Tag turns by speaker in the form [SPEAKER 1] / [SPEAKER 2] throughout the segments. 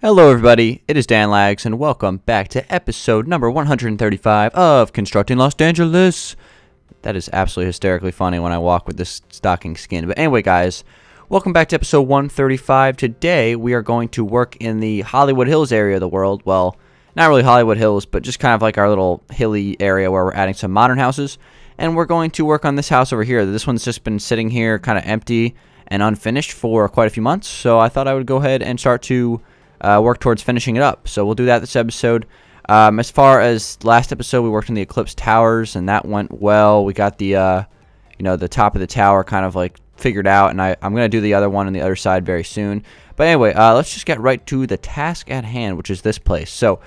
[SPEAKER 1] Hello everybody, it is Danlags, and welcome back to episode number 135 of Constructing Los Dangeles. That is absolutely hysterically funny when I walk with this stocking skin. But anyway guys, welcome back to episode 135. Today we are going to work in the Hollywood Hills area of the world. Well, not really Hollywood Hills, but just kind of like our little hilly area where we're adding some modern houses. And we're going to work on this house over here. This one's just been sitting here kind of empty and unfinished for quite a few months. So I thought I would go ahead and start to work towards finishing it up. So we'll do that this episode. As far as last episode, we worked on the Eclipse Towers, and that went well. We got the, the top of the tower kind of like figured out, and I'm going to do the other one on the other side very soon. But anyway, let's just get right to the task at hand, which is this place. So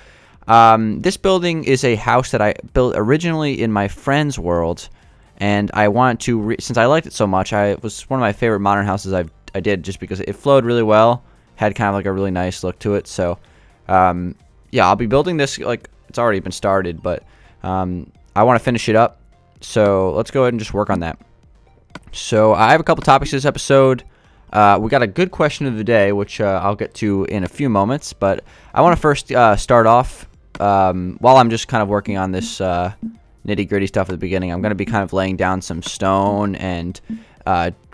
[SPEAKER 1] this building is a house that I built originally in my friend's world, and I wanted to, since I liked it so much, it was one of my favorite modern houses I did just because it flowed really well. Had kind of like a really nice look to it. So yeah, I'll be building this, like it's already been started, but I want to finish it up. So let's go ahead and just work on that. So I have a couple topics this episode. We got a good question of the day, which I'll get to in a few moments, but I want to first start off while I'm just kind of working on this nitty gritty stuff at the beginning. I'm going to be kind of laying down some stone and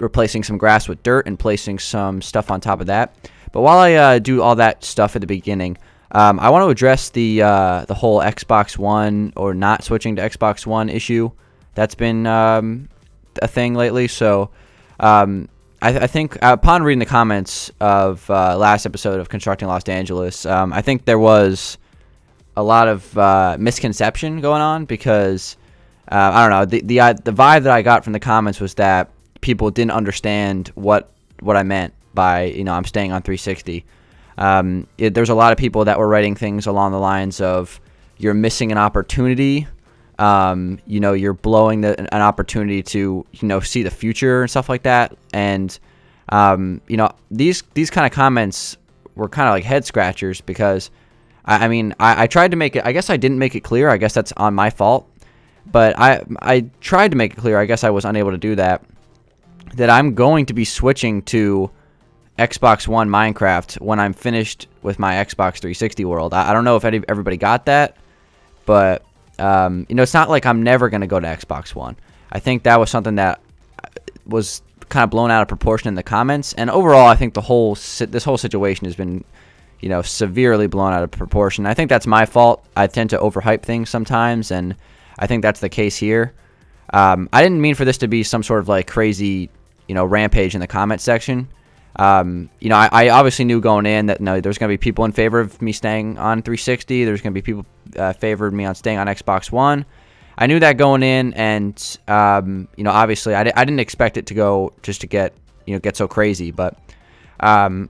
[SPEAKER 1] replacing some grass with dirt and placing some stuff on top of that. But while I do all that stuff at the beginning, I want to address the whole Xbox One or not switching to Xbox One issue that's been a thing lately. So I think upon reading the comments of last episode of Constructing Los Dangeles, I think there was a lot of misconception going on because I don't know, the vibe that I got from the comments was that people didn't understand what I meant by, I'm staying on 360. There's a lot of people that were writing things along the lines of, you're missing an opportunity, you're blowing an opportunity to, see the future and stuff like that. And, these kind of comments were kind of like head scratchers because, I tried to make it, I guess I didn't make it clear. I guess that's on my fault. But I tried to make it clear. I guess I was unable to do that I'm going to be switching to Xbox One Minecraft when I'm finished with my Xbox 360 world. I don't know if everybody got that, but it's not like I'm never going to go to Xbox One. I think that was something that was kind of blown out of proportion in the comments, and overall I think this whole situation has been severely blown out of proportion. I think that's my fault. I tend to overhype things sometimes, and I think that's the case here. I didn't mean for this to be some sort of like crazy rampage in the comment section. I obviously knew going in that there's going to be people in favor of me staying on 360. There's going to be people favored me on staying on Xbox One. I knew that going in, and obviously I didn't expect it to go just to get so crazy. But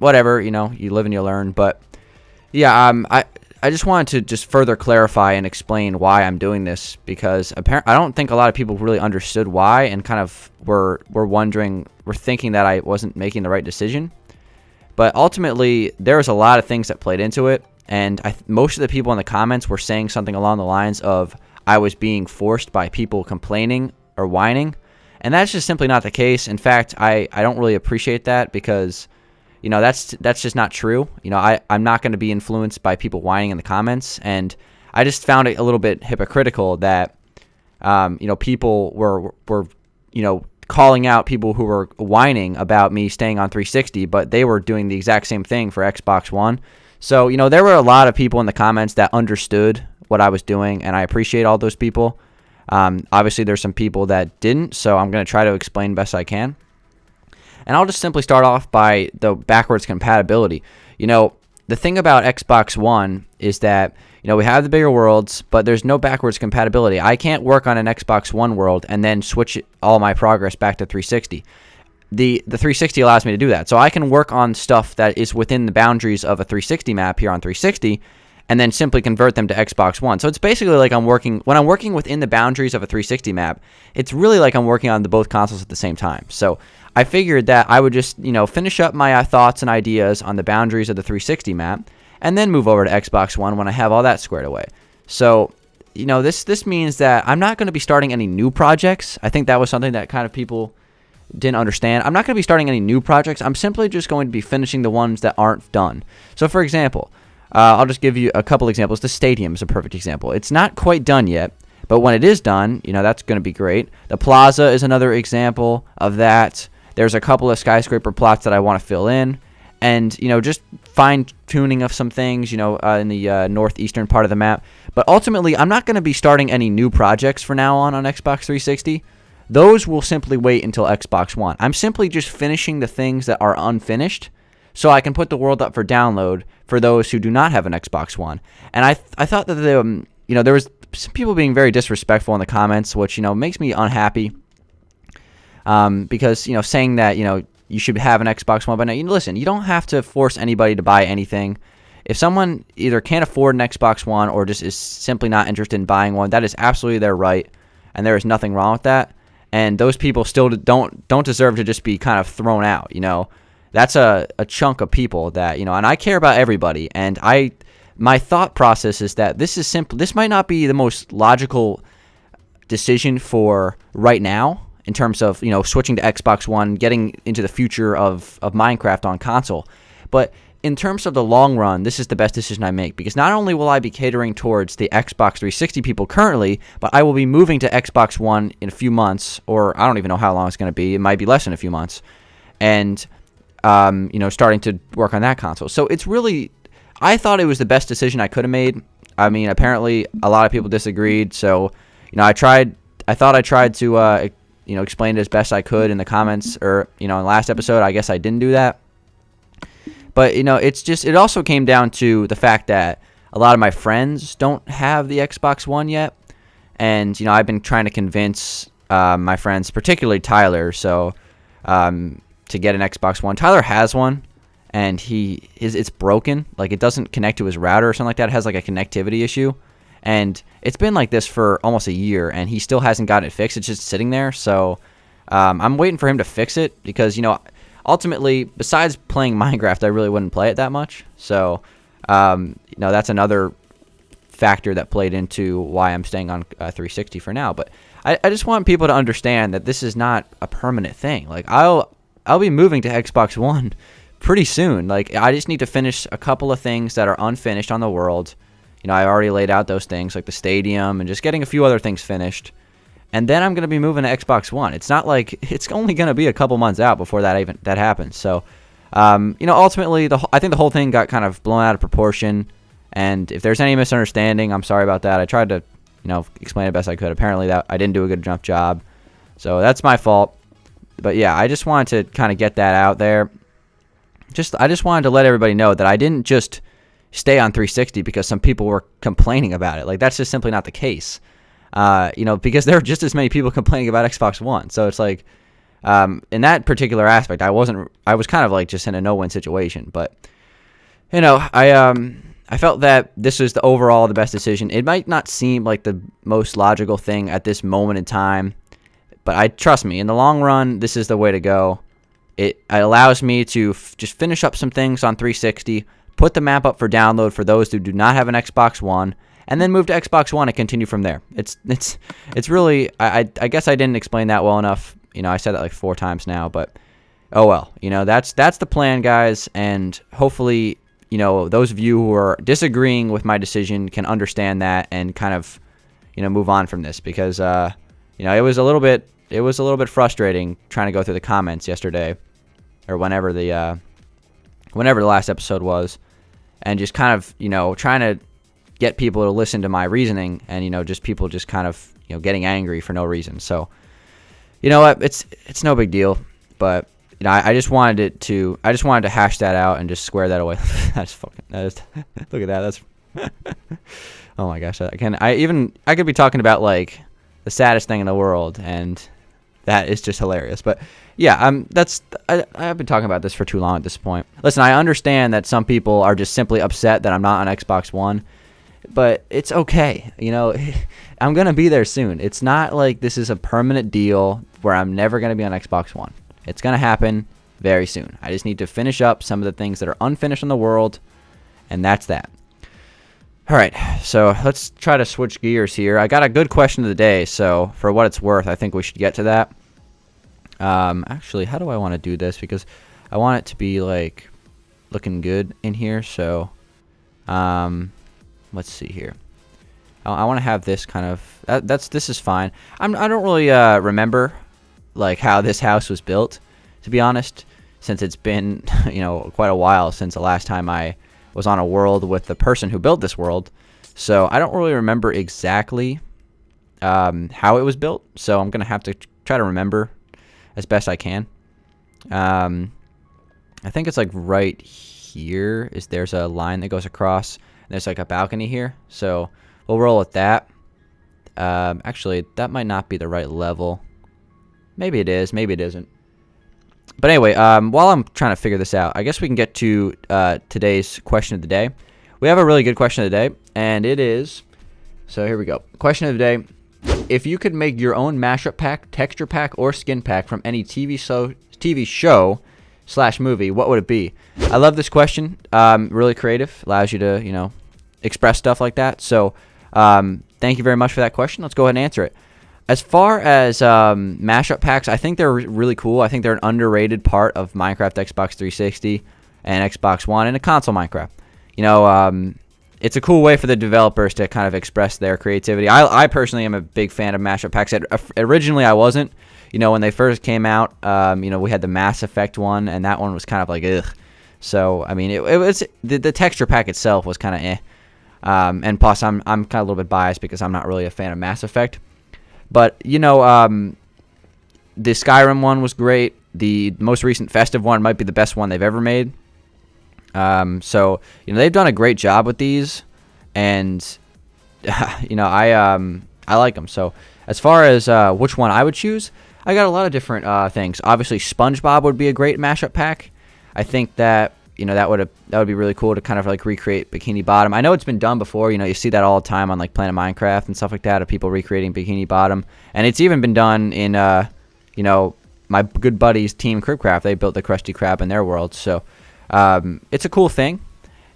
[SPEAKER 1] whatever, you live and you learn. But yeah, I just wanted to just further clarify and explain why I'm doing this, because I don't think a lot of people really understood why, and kind of were thinking that I wasn't making the right decision. But ultimately, there was a lot of things that played into it, and most of the people in the comments were saying something along the lines of I was being forced by people complaining or whining, and that's just simply not the case. In fact, I don't really appreciate that, because that's just not true. I'm not going to be influenced by people whining in the comments, and I just found it a little bit hypocritical that people were calling out people who were whining about me staying on 360, but they were doing the exact same thing for Xbox One. So there were a lot of people in the comments that understood what I was doing, and I appreciate all those people. Obviously, there's some people that didn't, so I'm going to try to explain best I can. And I'll just simply start off by the backwards compatibility. The thing about Xbox One is that, we have the bigger worlds, but there's no backwards compatibility. I can't work on an Xbox One world and then switch all my progress back to 360. The 360 allows me to do that. So I can work on stuff that is within the boundaries of a 360 map here on 360 and then simply convert them to Xbox One. So it's basically like when I'm working within the boundaries of a 360 map, it's really like I'm working on both consoles at the same time. So I figured that I would just, finish up my thoughts and ideas on the boundaries of the 360 map and then move over to Xbox One when I have all that squared away. So, this means that I'm not going to be starting any new projects. I think that was something that kind of people didn't understand. I'm not going to be starting any new projects. I'm simply just going to be finishing the ones that aren't done. So, for example, I'll just give you a couple examples. The stadium is a perfect example. It's not quite done yet, but when it is done, that's going to be great. The plaza is another example of that. There's a couple of skyscraper plots that I want to fill in, and just fine-tuning of some things, in the northeastern part of the map. But ultimately, I'm not going to be starting any new projects for now on Xbox 360. Those will simply wait until Xbox One. I'm simply just finishing the things that are unfinished, so I can put the world up for download for those who do not have an Xbox One. And I thought that there was some people being very disrespectful in the comments, which makes me unhappy. Because saying that you should have an Xbox One, but now listen, you don't have to force anybody to buy anything. If someone either can't afford an Xbox One or just is simply not interested in buying one, that is absolutely their right, and there is nothing wrong with that. And those people still don't deserve to just be kind of thrown out. That's a chunk of people that and I care about everybody. And my thought process is that this is simple. This might not be the most logical decision for right now in terms of switching to Xbox One, getting into the future of Minecraft on console, but in terms of the long run, this is the best decision I make, because not only will I be catering towards the Xbox 360 people currently, but I will be moving to Xbox One in a few months, or I don't even know how long it's going to be. It might be less than a few months, and starting to work on that console. So it's really, I thought it was the best decision I could have made. I mean, apparently a lot of people disagreed. So I thought I tried to explain it as best I could in the comments, or in the last episode. I guess I didn't do that. But, it also came down to the fact that a lot of my friends don't have the Xbox One yet. And, I've been trying to convince my friends, particularly Tyler, to get an Xbox One. Tyler has one, and it's broken. Like, it doesn't connect to his router or something like that. It has, like, a connectivity issue. And it's been like this for almost a year, and he still hasn't gotten it fixed. It's just sitting there. So I'm waiting for him to fix it because, ultimately, besides playing Minecraft, I really wouldn't play it that much. So, that's another factor that played into why I'm staying on 360 for now. But I just want people to understand that this is not a permanent thing. Like, I'll be moving to Xbox One pretty soon. Like, I just need to finish a couple of things that are unfinished on the world. I already laid out those things, like the stadium and just getting a few other things finished. And then I'm going to be moving to Xbox One. It's not like it's only going to be a couple months out before that happens. So, ultimately, I think the whole thing got kind of blown out of proportion. And if there's any misunderstanding, I'm sorry about that. I tried to, explain it best I could. Apparently, that I didn't do a good enough job. So that's my fault. But yeah, I just wanted to kind of get that out there. I just wanted to let everybody know that I didn't just stay on 360 because some people were complaining about it. Like, that's just simply not the case. Because there are just as many people complaining about Xbox One. So it's like, in that particular aspect, I was kind of like just in a no-win situation. But, I felt that this was the best decision. It might not seem like the most logical thing at this moment in time, but trust me, in the long run, this is the way to go. It allows me to just finish up some things on 360, put the map up for download for those who do not have an Xbox One, and then move to Xbox One and continue from there. It's really, I guess I didn't explain that well enough. I said that like 4 times now, but oh well. That's the plan, guys, and hopefully, those of you who are disagreeing with my decision can understand that and kind of, move on from this, because it was a little bit frustrating trying to go through the comments yesterday, or whenever the last episode was, and just kind of, trying to get people to listen to my reasoning, and just people just kind of getting angry for no reason. So what, it's no big deal, but I just wanted to hash that out and just square that away. Look at that. That's oh my gosh, I could be talking about like the saddest thing in the world, and that is just hilarious. But yeah, I've been talking about this for too long at this point. Listen, I understand that some people are just simply upset that I'm not on Xbox One, but it's okay. I'm going to be there soon. It's not like this is a permanent deal where I'm never going to be on Xbox One. It's going to happen very soon. I just need to finish up some of the things that are unfinished in the world, and that's that. All right, so let's try to switch gears here. I got a good question of the day, so for what it's worth, I think we should get to that. Actually, how do I want to do this? Because I want it to be like looking good in here, so Let's see here. I want to have this kind of this is fine. I don't really remember like how this house was built, to be honest, since it's been quite a while since the last time I was on a world with the person who built this world. So I don't really remember exactly how it was built. So I'm gonna have to try to remember as best I can. I think it's like right here. There's a line that goes across. And there's like a balcony here. So we'll roll with that. Actually, that might not be the right level. Maybe it is. Maybe it isn't. But anyway, while I'm trying to figure this out, I guess we can get to today's question of the day. We have a really good question of the day, and it is... So here we go. Question of the day. If you could make your own mashup pack, texture pack, or skin pack from any TV show / movie, what would it be? I love this question. Really creative. Allows you to, express stuff like that. So thank you very much for that question. Let's go ahead and answer it. As far as mashup packs, I think they're really cool. I think they're an underrated part of Minecraft Xbox 360 and Xbox One and a console Minecraft. It's a cool way for the developers to kind of express their creativity. I personally am a big fan of mashup packs. Originally, I wasn't. When they first came out, we had the Mass Effect one, and that one was kind of like, ugh. So, I mean, it was the texture pack itself was kind of eh. And plus, I'm kind of a little bit biased because I'm not really a fan of Mass Effect. But, the Skyrim one was great. The most recent Festive one might be the best one they've ever made. So, they've done a great job with these. And, I like them. So, as far as which one I would choose, I got a lot of different things. Obviously, SpongeBob would be a great mashup pack. I think that that would be really cool to kind of like recreate Bikini Bottom. I know it's been done before. You see that all the time on like Planet Minecraft and stuff like that of people recreating Bikini Bottom, and it's even been done in my good buddies Team Cribcraft. They built the Krusty Krab in their world, so it's a cool thing,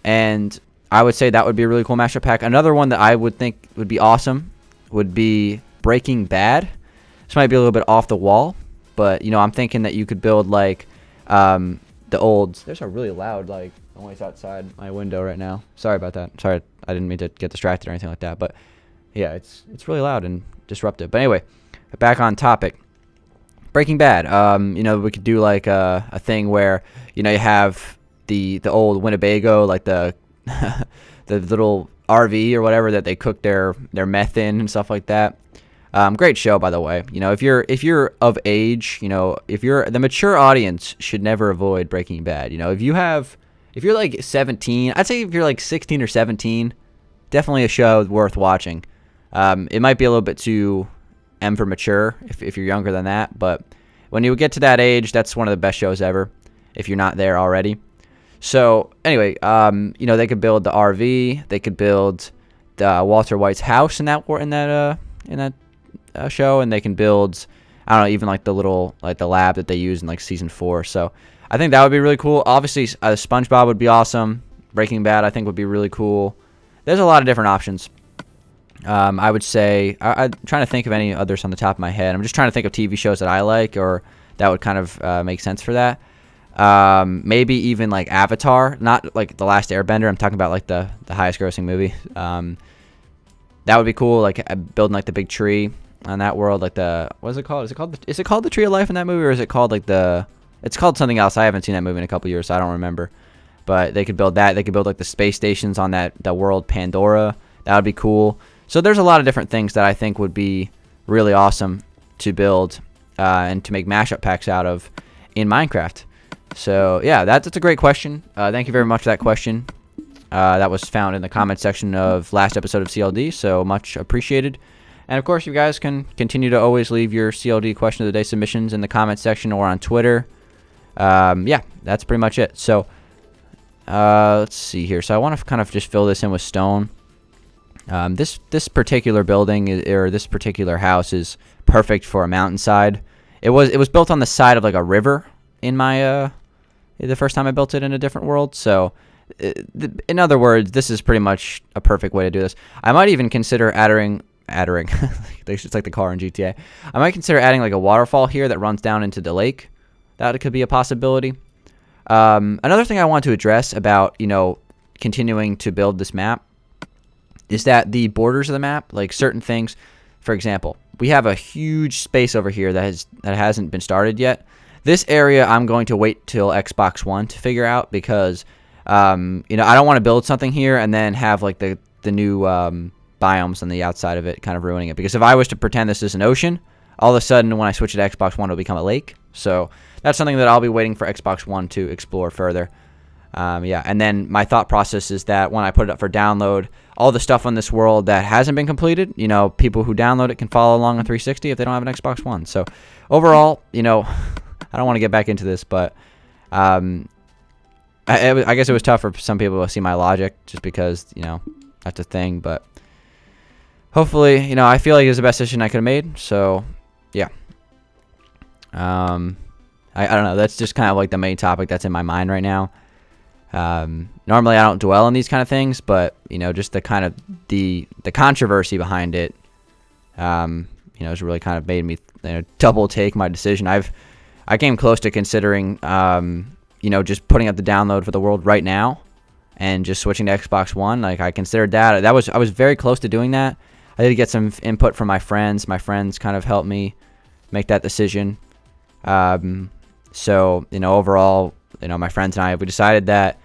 [SPEAKER 1] and I would say that would be a really cool mashup pack. Another one that I would think would be awesome would be Breaking Bad. This might be a little bit off the wall, but I'm thinking that you could build like the old... There's a really loud noise outside my window right now. Sorry about that. Sorry, I didn't mean to get distracted or anything like that, but yeah, it's really loud and disruptive. But anyway, back on topic. Breaking Bad. We could do like a thing where you have the old Winnebago, like the the little RV or whatever that they cook their meth in and stuff like that. Great show, by the way. If you're of age, if you're the mature audience should never avoid Breaking Bad. If you're like 17, I'd say if you're like 16 or 17, definitely a show worth watching. It might be a little bit too M for mature if you're younger than that, but when you get to that age, that's one of the best shows ever. If you're not there already. So anyway, they could build the RV, they could build the Walter White's house in that show, and they can build, I don't know, even like the little the lab that they use in like season 4. So I think that would be really cool. Obviously, SpongeBob would be awesome. Breaking Bad, I think, would be really cool. There's a lot of different options. I would say I'm trying to think of any others on the top of my head. I'm just trying to think of TV shows that I like or that would kind of make sense for that. Maybe even like Avatar, not like The Last Airbender. I'm talking about like the highest grossing movie. That would be cool. Like building like the big tree on that world, like what is it called? Is it called the Tree of Life in that movie, or is it called it's called something else? I haven't seen that movie in a couple years, so I don't remember. But they could build that. They could build like the space stations on that world Pandora. That would be cool. So there's a lot of different things that I think would be really awesome to build and to make mashup packs out of in Minecraft. So yeah, that's a great question. Thank you very much for that question. That was found in the comment section of last episode of CLD, so much appreciated. And of course, you guys can continue to always leave your CLD question of the day submissions in the comment section or on Twitter. Yeah, that's pretty much it. So let's see here. So I want to kind of just fill this in with stone. This particular building or this particular house is perfect for a mountainside. It was built on the side of like a river in my the first time I built it in a different world. So in other words, this is pretty much a perfect way to do this. I might even consider adding it's like the car in GTA. I might consider adding like a waterfall here that runs down into the lake. That could be a possibility. Another thing I want to address about continuing to build this map is that the borders of the map, like certain things, for example, we have a huge space over here that hasn't been started yet. This area I'm going to wait till Xbox One to figure out because, I don't want to build something here and then have like the new biomes on the outside of it kind of ruining it. Because if I was to pretend this is an ocean, all of a sudden when I switch it to Xbox One, it'll become a lake. So that's something that I'll be waiting for Xbox One to explore further. And then my thought process is that when I put it up for download, all the stuff on this world that hasn't been completed, people who download it can follow along on 360 if they don't have an Xbox One. So overall, I don't want to get back into this, but I guess it was tough for some people to see my logic just because, that's a thing. But hopefully, I feel like it was the best decision I could have made. So, yeah. I don't know. That's just kind of like the main topic that's in my mind right now. Normally I don't dwell on these kind of things, but just the kind of the controversy behind it, has really kind of made me double take my decision. I came close to considering, just putting up the download for the world right now, and just switching to Xbox One. Like I considered that. I was very close to doing that. I did get some input from my friends. My friends kind of helped me make that decision. So overall, my friends and I, we decided that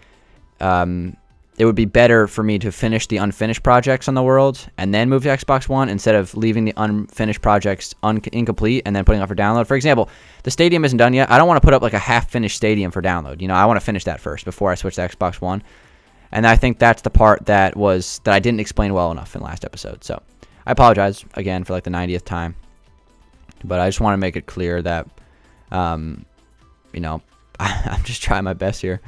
[SPEAKER 1] it would be better for me to finish the unfinished projects on the world and then move to Xbox One instead of leaving the unfinished projects incomplete and then putting up for download. For example, the stadium isn't done yet. I don't want to put up like a half-finished stadium for download. I want to finish that first before I switch to Xbox One. And I think that's the part that I didn't explain well enough in last episode. So I apologize again for like the 90th time. But I just want to make it clear that, I'm just trying my best here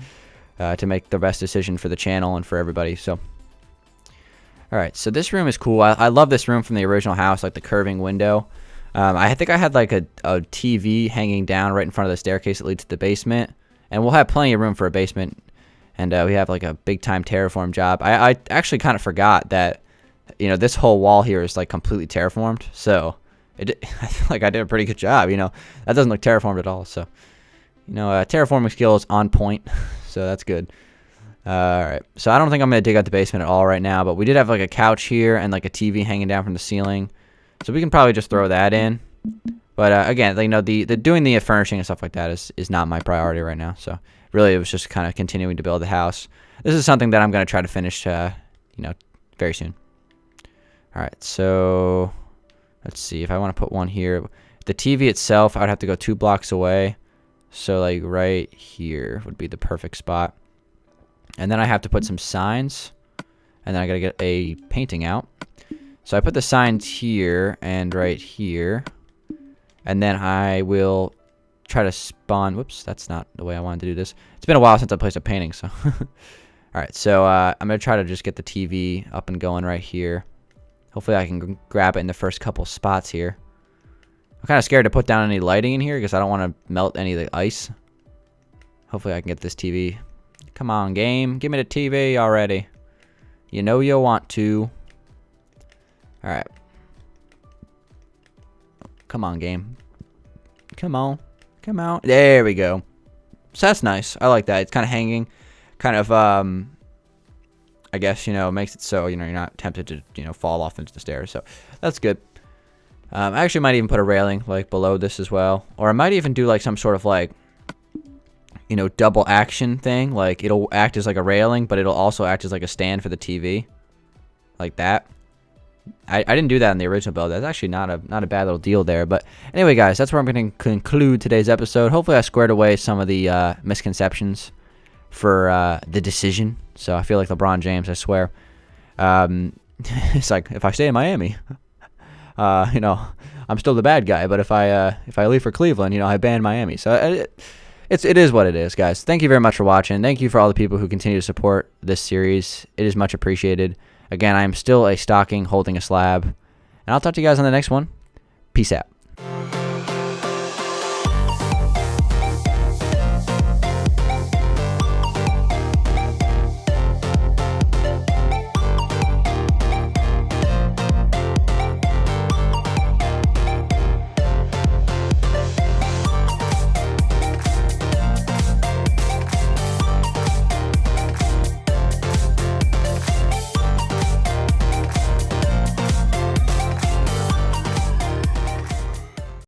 [SPEAKER 1] to make the best decision for the channel and for everybody. So, all right. So this room is cool. I love this room from the original house, like the curving window. I think I had like a TV hanging down right in front of the staircase that leads to the basement. And we'll have plenty of room for a basement. And we have like a big time terraform job. I actually kind of forgot that, this whole wall here is like completely terraformed. So I feel like I did a pretty good job. That doesn't look terraformed at all. So, terraforming skill is on point. So that's good. All right. So I don't think I'm going to dig out the basement at all right now. But we did have like a couch here and like a TV hanging down from the ceiling. So we can probably just throw that in. But again, the doing the furnishing and stuff like that is not my priority right now. So really, it was just kind of continuing to build the house. This is something that I'm going to try to finish, very soon. All right. So let's see if I want to put one here. The TV itself, I would have to go 2 blocks away. So like right here would be the perfect spot. And then I have to put some signs. And then I got to get a painting out. So I put the signs here and right here. And then I will try to spawn. Whoops, that's not the way I wanted to do this. It's been a while since I placed a painting. So alright, so I'm going to try to just get the TV up and going right here. Hopefully I can grab it in the first couple spots here. I'm kind of scared to put down any lighting in here because I don't want to melt any of the ice. Hopefully I can get this TV. Come on, game. Give me the TV already. You know you want to. Alright. Come on, game. Come on. Come on. There we go. So that's nice. I like that. It's kind of hanging. Kind of, I guess, makes it so, you're not tempted to, fall off into the stairs. So that's good. I actually might even put a railing, like, below this as well. Or I might even do, like, some sort of, like, double action thing. Like, it'll act as, like, a railing, but it'll also act as, like, a stand for the TV. Like that. I didn't do that in the original build. That's actually not a bad little deal there. But anyway, guys, that's where I'm going to conclude today's episode. Hopefully I squared away some of the misconceptions for the decision. So I feel like LeBron James, I swear. It's like, if I stay in Miami, I'm still the bad guy. But if I leave for Cleveland, I ban Miami. So it is what it is, guys. Thank you very much for watching. Thank you for all the people who continue to support this series. It is much appreciated. Again, I am still a stocking holding a slab. And I'll talk to you guys on the next one. Peace out.